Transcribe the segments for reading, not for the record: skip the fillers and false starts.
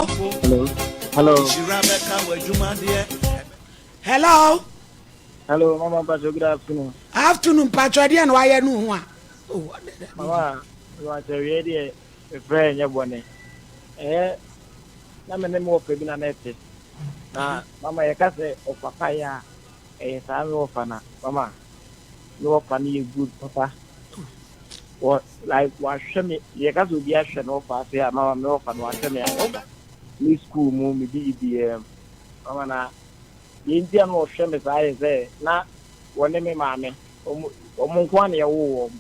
Hello. Hello. Hello. Hello, Mama Pacho, good afternoon. Afternoon, Pacho, and why are you? Oh, Mama, you are ready, a friend, your bonnet. Na me mo pe bi na nete. Na mama ye ka se o papa ya sa me ofana. Mama, no ofana you good papa. What like wa hwe me ye ka so bi a hwe no fa se mama me ofana wa hwe me ya. Ni school mu me bi mama na ye ntia no hwe me sa ye se na wone me maame omo nko na ye wo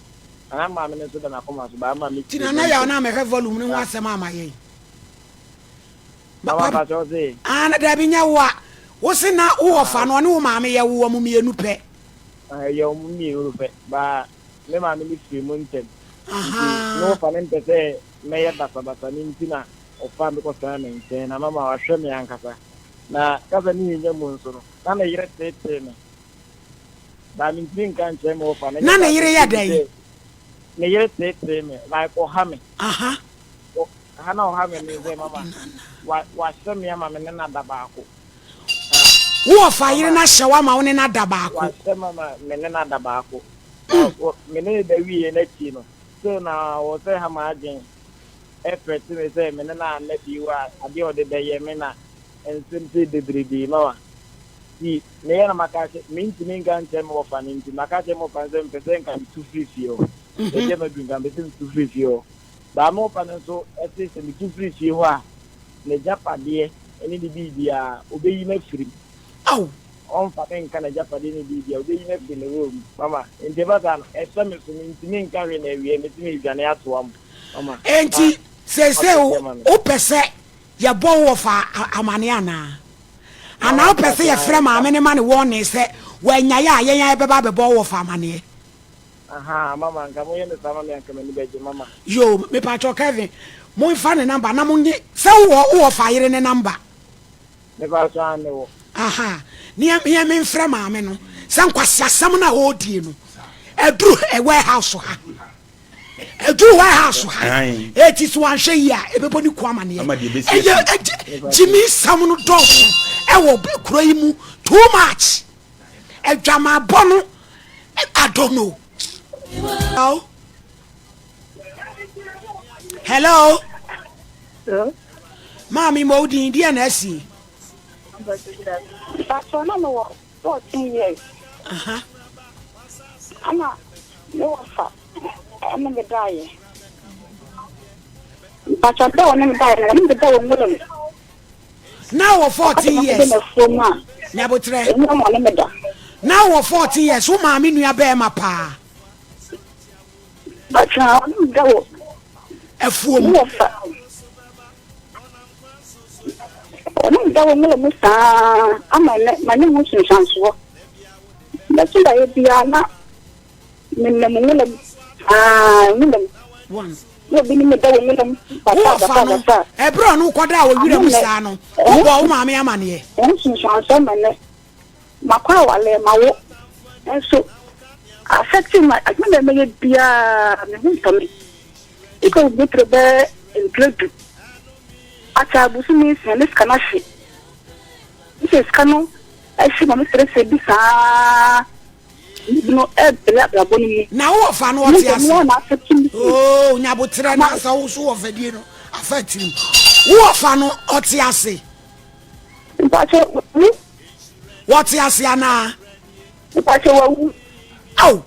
ana maame ne so da na koma so ba ma me tina na ya na me hwe volume no asem ama ye. Mama Pacho say ana da bi nya wa wo se na wo fa no ne wo maame ye wo mu mienu pe ye mu mienu pe ba me maame ni fi mu ntem no fa ne mpese me ye basa ni ntina o fa me ko sa na nten na mama wa hwe me ankasa na kasa ni nya mu nso no na na yire tete me ba mi tin kan che mo fa na na yire ya dai ne yire tete me like o ha me hana o ha me ni ze mama wa hwe me ama me na da ba ko wo fa yire na hyewa ma wo ne na da ba ko wa hwe mama me na da ba ko me ne da wi na ti no so na wo se ha ma agen effort me se me na na bi wa ade o de be ye me na ensimti de bridi mawa ti me yana makache minti minga nche mo fa ninti makache mo fa nse mpese nka 250 e je me dunga mpese 250 ba mo fa nso ese se mi 250 ho a ne japade eni di bibia obeyi na firi aw on fa nka na japade ni bibia obeyi na firi ne wo mama ente bata ese me so minti minka we na wie me timi dwane ato am mama enti se o pese ya bo wo fa amane ana o pese ya frɛ maame ne ma ne won se wanya ya ayen beba be bo wo fa amane aha mama nka mo yene sama me anka me beje mama yo me Pacho Kevin mo fa ne number na mo nyi se wo fa yire ne number me ba so ane wo aha ni me frɛ maame no se nkwasi asam na o die no eduru e warehouse ha eduru warehouse ha eti so anhwe yi a ebebo ni kwa amane Jimmy sam no dog e wo be kuro yi mu too much edwama bono I don't know. Hello. Hello. Hello. Mami mo di dia na si. Pacho na no 14 years. Ama no fa. Ama me dai. Pacho da wona me dai na me da wo mulum. Now 14 years. Nyabotre. Now 14 years. Wo mami nua be ma pa. Pacho no da wo. Efuom. Onu da wo mulum sa ama ma ne mu sunsanso. Da so da bia na me mulum mulum. One. No bi ni me da wo mulum. Papa. Ebro no koda wo wira mu sa no. Obo wo maame amane. Sunsanso ma ne. Makwa wale mawo. Enso affecting my agenda me bia me huntomi. Iko bitrebe include acha busumi senes kanashi. Ise skano aishi mama stress bisa no bla boni na wo fa no oti ase oh nyabotre na sa wo so wo fadie no affecting wo fa no oti ase Pacho what ase ana Pacho wa aw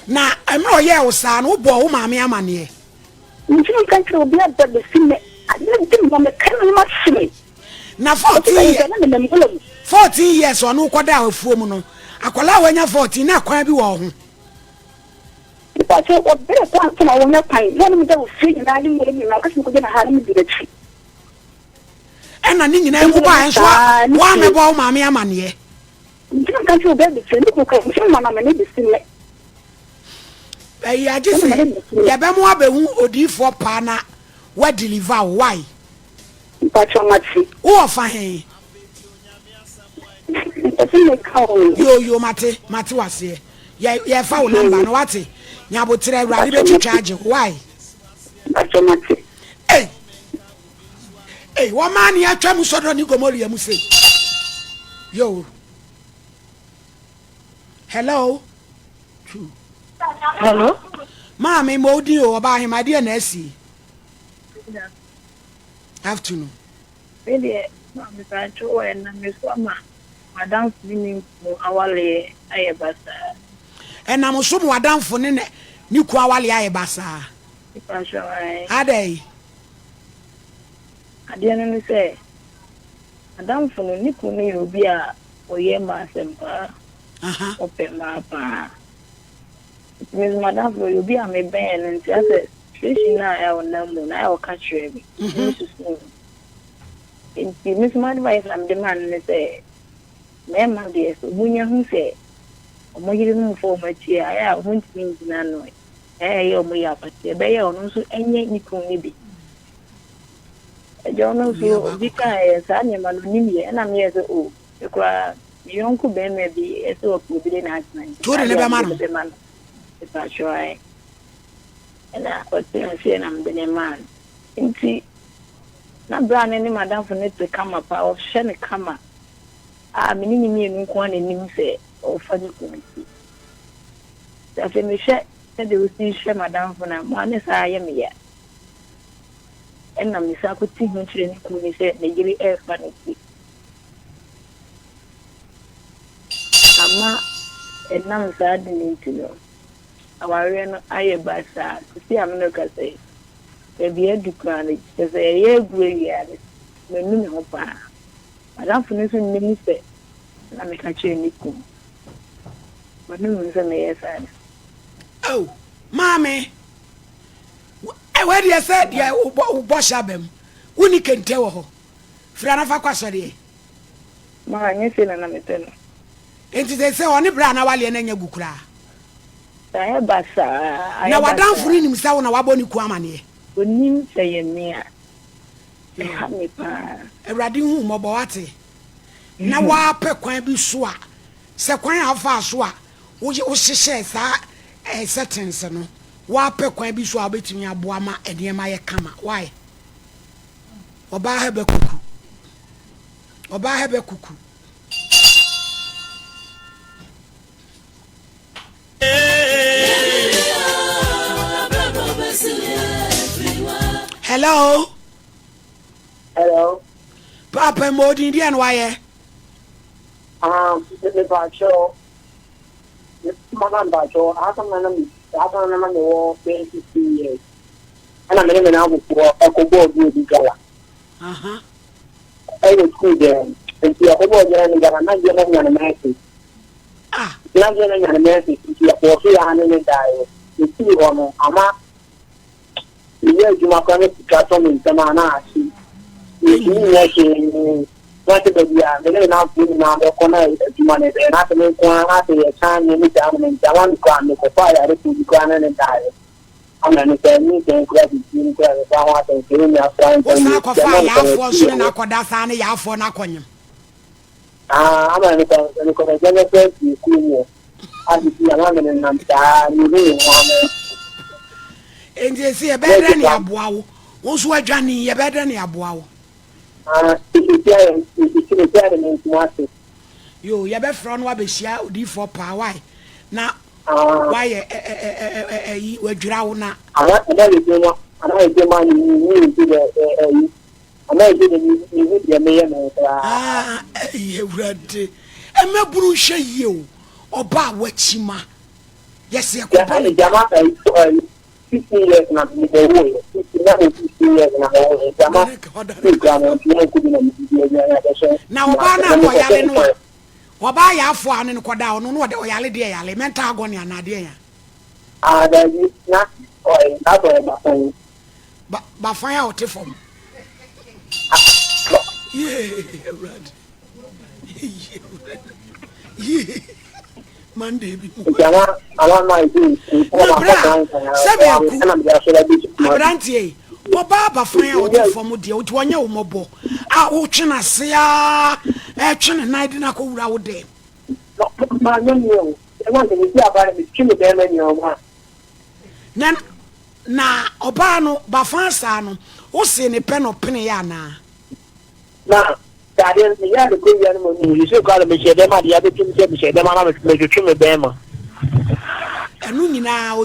na emre oye wo sa no bo wo maame amane nti kan tro bia da be sime adem mo me kan ma sime na 14 years onu koda afuom no akola wanya 14 na akwan bi wo ho Pacho o bere tan na wo na pan na me da wo fi na ali mo le na kasin ko na ha na me bi da chi ena ni nyina ngu ba enso wa me bo maame amane nti kan tro bia be sime ko kan sime na me ne be sime ya jisi ya be mo abehu odifo pa na wa deliver why Pacho mati wo fa hen yo mate wase ya fa wo number no wate nyabotre awrade be charge why Pacho mati Hey, one man here try to sort on you go more you say. Yo. Hello. Hello. Mommy Modi o about him my dear Nessie. Afternoon. Really, Mr. Joe and Miss Wama. Madam meaning for our lay ayabasa. And I'm so more down for New Kwawali Ayabasa. Ade. I didn't say. Madam for the Nikuni will be a Oyema Sempa. Open mapa. Miss Madam will be a me band and just a fish in our number. I will catch you. Miss Madvice, I'm the man to say. Ma'am, dear, so when you say, "Oh, you didn't for my chair, I won't mean to know." Eh, you're my up at the bay on so any Nikuni be. I don't know so because I'm a man, and I'm years old. You cry, your uncle Ben may be a so good in accident. To the man, if I try. And I got to say, I'm the man. Indeed, not brand any madam for it to come up, or shen a come up. Meaning me and one and him say, or funny committee. The family said they will see share madam for now, one as I am yet. And I'm Miss Akuti, which they said they give it air funny. Ama and now sad need to know. Our real ayabasa to see America say, there be a decline, there's a year gray at it, the new hopa. Madam for nothing minister. I make a change. But no one's on the side. Oh, Mommy. Where do you say, yeah, wash up him? When can tell her. Frana Faquasari. My nephew and I'm a tenor. And they say only Brana Wally and Yagukra. I have Bassa. Now, I don't free himself on a waboni quamani. When you say near. You have me, pa. A radin moboati. Na wa pe kwan bi so a se kwan afa so a wo hyehyɛ saa settings no wa pe kwan bi so a betumi aboa ma enema ye kama why oba ha be kuku hello Papa Modi Indian why the Bacho, Madame Bacho, I don't remember the war 20 years. And I'm in an for a couple of Gala. I was good there. And you are over there and not getting an American. Not getting an American, you are for 300 diet. You see, Ama, you are going to cut on in Samana. What the idea? They are not putting out the corner of money. They are not making one after a time in the government. I want to go and make a fire to the ground and die. I'm going to tell me to grab it. You can go out and do your friends. What's not for fire for soon? I could that's any half for Naconim. I'm going to generate you. I see a woman and I'm dying. And they say a better than your bow. Once we're Johnny, a better than your bow. You be from what be share di for power na why we dra na I ewurade emeburu hwe yi o oba wachima yes e ko ba jama 50 years na the way 50 years na na oba na mo yale no oba ya afo anu no koda ono no de oyale de yale mental agony anade ya that is not oil that oil ba fire out from yeah right yeah Monday bi jama ala my do Abrantie oba ba fan out from de o wonye wo mobo a wo twena se a e twene na de na ko wura wo de ma nyo e want to see about me chimi de me nyo na oba no ba fan sa no wo se ne pe no pene ya na na daddy me ya de ko ya no mo ni so ka me shede ma de ya be tum se me shede ma na me twetwe me be ma enu nyina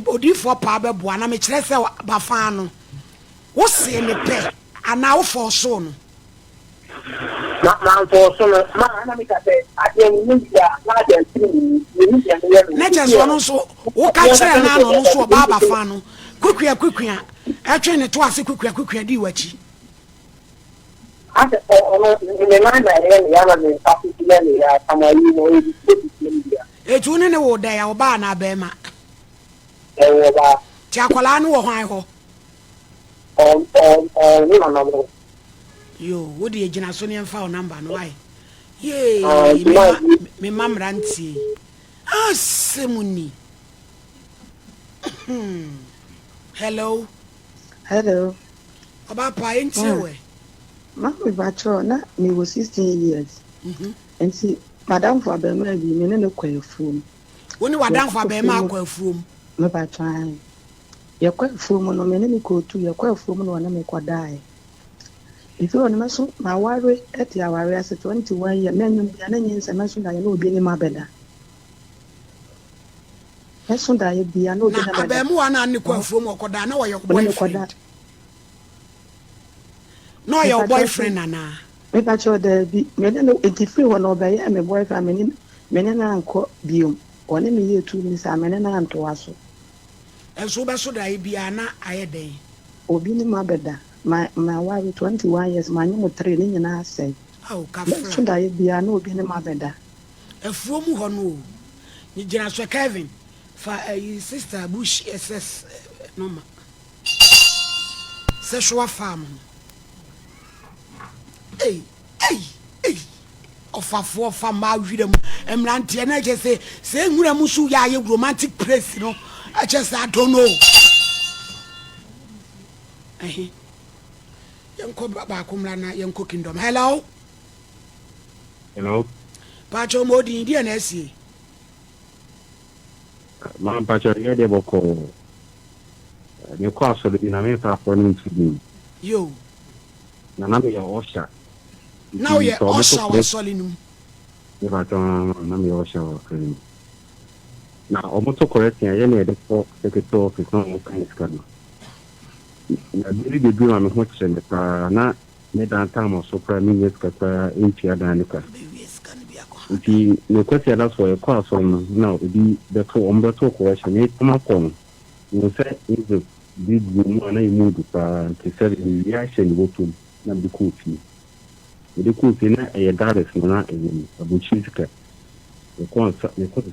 odifo pa beboa na me kire se bafa no wo se ne pe ana wo fo so no na for so ma na me ka say ade ni ya na de ni ya na cheso no so wo ka kire na no so ba bafa no kwekua atwe ne to ase kwekua di wachi ate ono me na na ya na me pa ku ya ni ya tamayi no e di etu ne wo da ya oba na ba ma wo ba ti akola no wo hwan ho ni na mo yo wo de gina so ne mfa o number no ai ye me mamranti asemuni hello oba pa enchewe ma me bacho na me was 16 years and see madam for be ma bi me ne kwafuom woni wadam for be ma kwafuom me bacho ai ye kwafuom no me ne ko tu ye kwafuom no na me kwadai if you want me so ma ware eti aware as 21 years na nyum bia na nyinsa me so da ye no obi ni ma beda me so da ye bia no obi na beda abemu wana ni kwafuom okoda na wo ye boyfriend no your boyfriend nana me bacho da bi me ne enti free wo no be ye me boyfriend me ne na anko biom one me ye tu ni sa me ne na anto aso enso be so da ye bia na ayeden obi ni ma beda my wife 21 years my nyimo 3 ni nyina say oh kafra so da ye bia na obi ni ma beda afuom ho no ni gina so Kevin fa sister Bush SS no ma sexual farm hey ofafo fama wirem emrante na je se nwura musu ya ye romantic place no I just I don't know yanko ba kumla na yanko kingdom hello pacho modi ndi na esi ma pacho ye de boko ni kwa so de na me fa for ni ntudi yo na me ya osha now ye osha wa solinum ni ba ton na me osha wa krim na omoto correct ya ne de for secretary office no kan scan na biri de bi ma me ho chende pa na me dan tam so pra mi yes ka pa intia dan ka nti ne kwati ada so e kwa so no na obi de to ombeto correction e kuma ko no se is big room ana imudu pa nti se ya sheni botum na bi ko fi de ko fi na e dares no na e ni abuchi sika e ko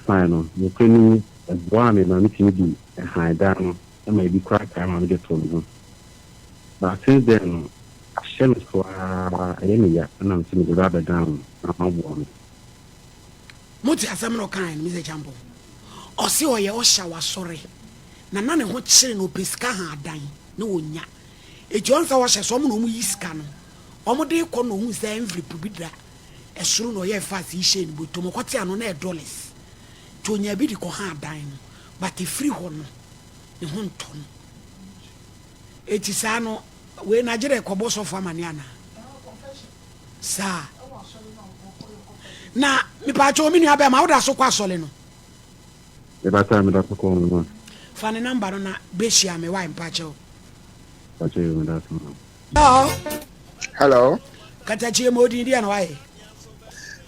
sign no ne keni bwa me na mi ti di e haida no e ma bi kwa ka ma de to no but since then shell so ya na mi ti da down na ma bo muti asem no kan mi se chambo o se o ye o sha wa sore na ne ho kire no pesika ha adan na wonya e jonsa wa hye so mo no mu yiska no o mo de ko no hu se envelope bi da e suru no ye fa si hye ni boto mo kwate ano na $. To nya bi di ko ha adan no but e free ho no ne ho nto no e ti sa no we na jere ko bo so fa mane ana sa na mi pa cho mi nua be ma woda so kwa sole no e ba ta mi da ko no fa ne number no na be share me why pa cho pa cho mi da so hello kata chi modi dia na why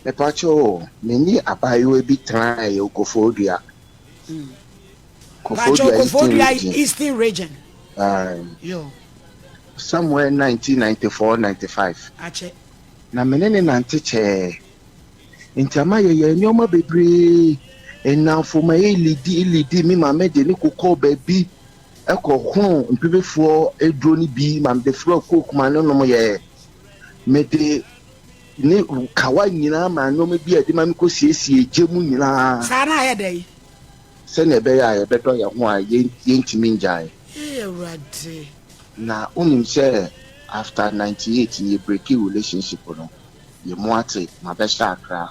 me pa cho me ni abayo bi try e Kofodia Kofodia Eastern region yo somewhere 1994-95 ache na menene nanteche intama ye nyoma bebre enafo ma lidi mi ma me de ni kokọ baby ekọ mpebefo edro ni bi ma de fro cook ma no no ye me de ni kawa nyina ma no me bi ade ma me ko siesie jemu nyina sana ye dey se ne be ya ye beto ye ho a ye ntimi njai rade na unim se after 98 ye break relationship no ye moate ma be shakra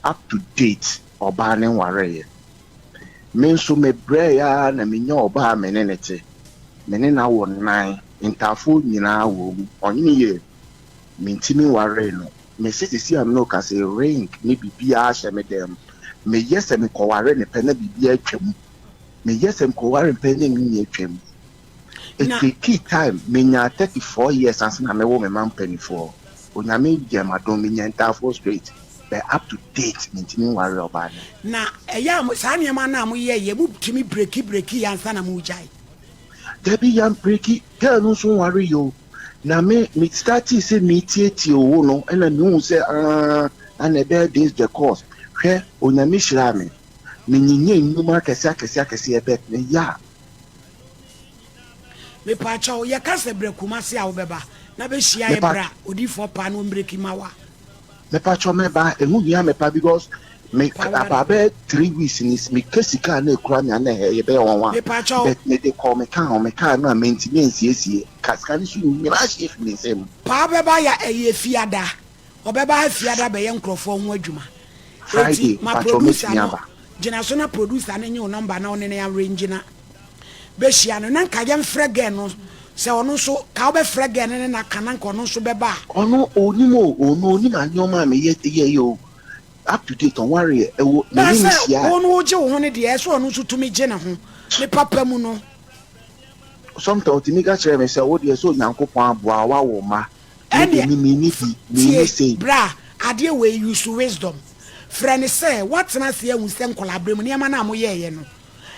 up to date oba ne wareye me nso me bre ya na me nya oba menenete mene na wo nan intafo nyina wo onye ye mentimi ware no me sisi am no ka say ring ni bibia hye me dem me yes me ko ware ne pe na bibia atwam me yes me ko ware pe na mi atwam it's a key time me nya 34 years as na me wo me man penifo onyame dem adom me nya ntafo straight but up to date mentimi ware oba na eya sa ne ma na mo ye mu timi breaki yansa na mo jai Debbie yam breaki girl no so ware yo na me start say me tie owo no na me hu say and about this the course hwe onyame hira me nyinye nnuma kese ebet me ya me pa chawo ye ka se brekuma se a wo beba na be hia e bra odifo pa no breki mawa me pa chawo me ba ehu bia me pa because me about 3 weeks in this me kesika na ekura me na ye be won me pa chawo bet me dey call me can na maintenance esie kaska ni su ni ba chef ni sem pa beba ya eye fiada obeba fiada be ye nkrofo ho adwuma Friday ma producer no jina so na producer na nye number na one na arrange na be hia no na nka ye mfrege no se ono so ka obe frege ne na kana nka ono so beba ono oni na nyoma me ye yo up to date on worry ewo me ni sia ono oje wo ho ne de so ono so tumi je na ho me papa mu no sometimes timi ga chere me se wo de so nyankopon aboa wa wo ma ni say bra ade we use wisdom friend say what na say hu se nkola mu ne ma na mo ye no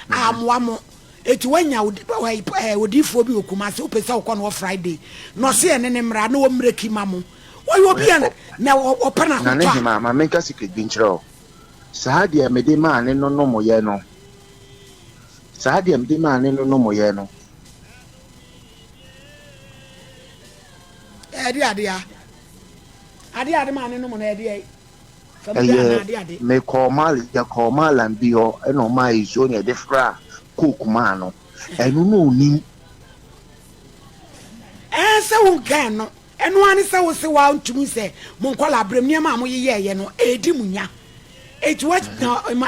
amwa mo eti wanya odifo bi okuma se opese okọ Friday no se ene ne mra na wo mreki mamo wo obi na opana ho na ne ma menka secret bi nchiro saade me de ma ne no mo ye no saade me de ma ne no mo ye no ade ma ne no mo na ade me call mal and be o no ma izo ne de fra cook ma no enu no ni se wo gan no enu ani se wo se wa ntumi se mo nkola brem ne ma mo ye no edi munya eti what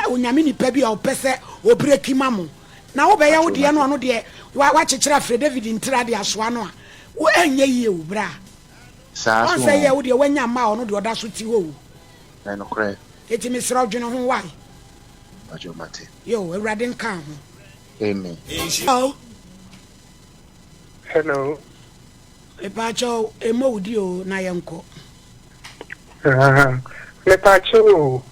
onyame ni pa bi o pese obreki mamo na wo be ya wo de no no de wa chechera Fred David ntira de asoa no a wo enye yie wo bra sa so say ye wo de wanya ma ono de oda so ti ho na no kre eti me sra odwene ho why ajo mate yo ewrade nka ho amen hello epacho emodi o na yenko mepacho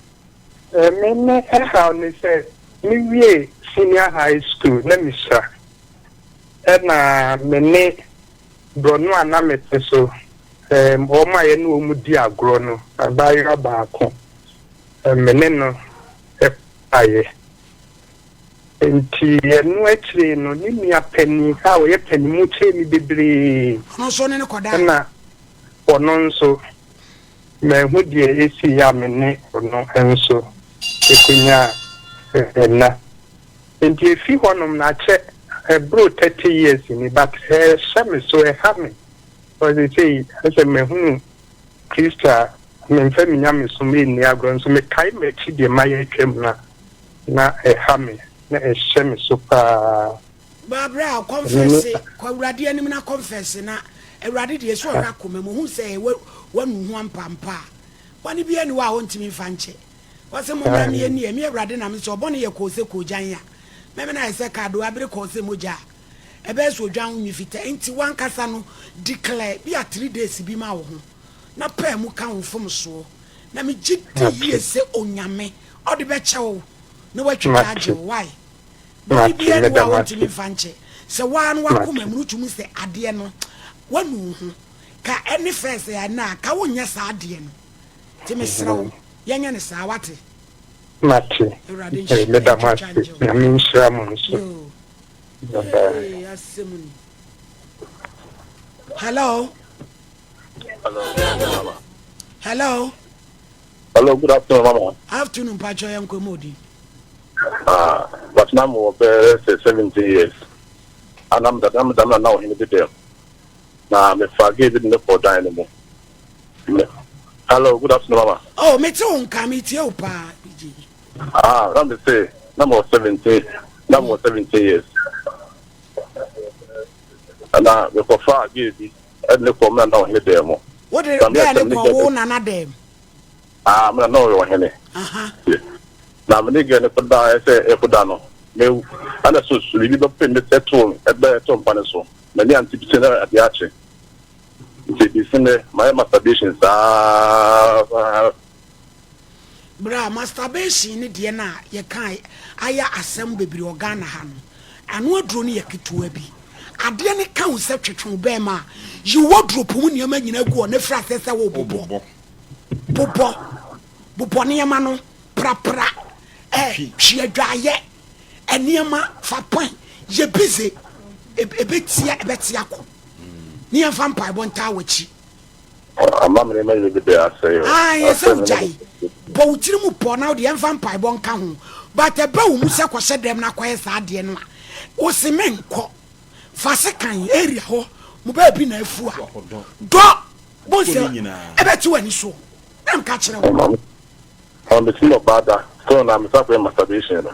me how ni say me wie senior high school na me sha na me bronu ana mete so o ma ye no mu di agro no abayi ba ko me no aye enti enu akire no ni mia pani ha wo ye pani mu che mi bebre no so ne koda na ono nso me hu die esi ya me ne ono enso ekunya na enti efi honom na che bro 30 years ni but shame so have me because they say as a me hu Krista me mfa mi nyame so me ni agro nso me kai me chi de maye twem na have me na shame so pa Barbara confess ko urade anim na confess na urade de so ora koma mu hu say wanu hu ampampa wani bia ni wa hontimi fanche wase mo na me ni me urade na me so bone ye ko se ko jan ya me na ise kado abere ko se moja ebe so dwan hu fita enti wan kasa no declare bia 3 days bi ma wo ho na pa mu ka ho fom so na me gidi ye se onyame odi be chewo na watwa age why boni bia ni wa hontimi fanche se wa no wakoma mu tumu se ade no wanu hu ka any first ya na ka wonya sa ade no ti me srawo yenya ne sa wate mate me da mate na me nshira mo nso hello Hello, good afternoon, Mama. Afternoon, Pacho Yanko Modi. But now we're 70 years. And I'm now in the detail. Now, I'm forgetting the for dynamo. Hello, good afternoon, Mama. Oh, me too, come it yo, pa. Let me say, number 70 years. And now, we for far, give and the woman now in the demo. What the guy call Nana dem? I'm not know any. Now, when they get a die, I say, Epodano. Me, and a so really don't pin the tattoo at the SOMPA so. Many anticipated at the arch. My masturbations are. Bra masturbation ni deɛ na ye kan aya asɛm bebre organa ha no ano aduro ne yeketo abi ade ne kan se twetwe be ma yi wodrop mu ne ma nyina gu na fra sese wo bobo ne ma no prapra hwe adwaye ene ma fa point ye busy ebetia ko ne yɛmfa mpaebɔ ntaa wachi amamre ma ye be there say yes ojai but utiri mu po na de yɛmfa mpaebɔ nka ho but eba wo mu se kɔhyɛ dem na kɔyɛ saa de no a wo se menkɔ fa se kan area ho mu ba bi na afu a do bo se ebeti wani so dem ka kyerɛ wo on the team of bada so na me sa ko masturbation no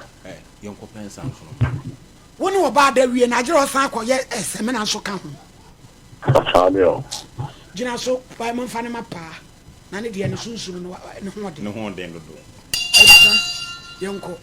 yɛnkɔ pensa so woni wo ba da wie na agere osan akɔyɛ semina nso ka ho Famio. Jina so pa man fa ne mapa na ne de ne sunsun no ho de do yonko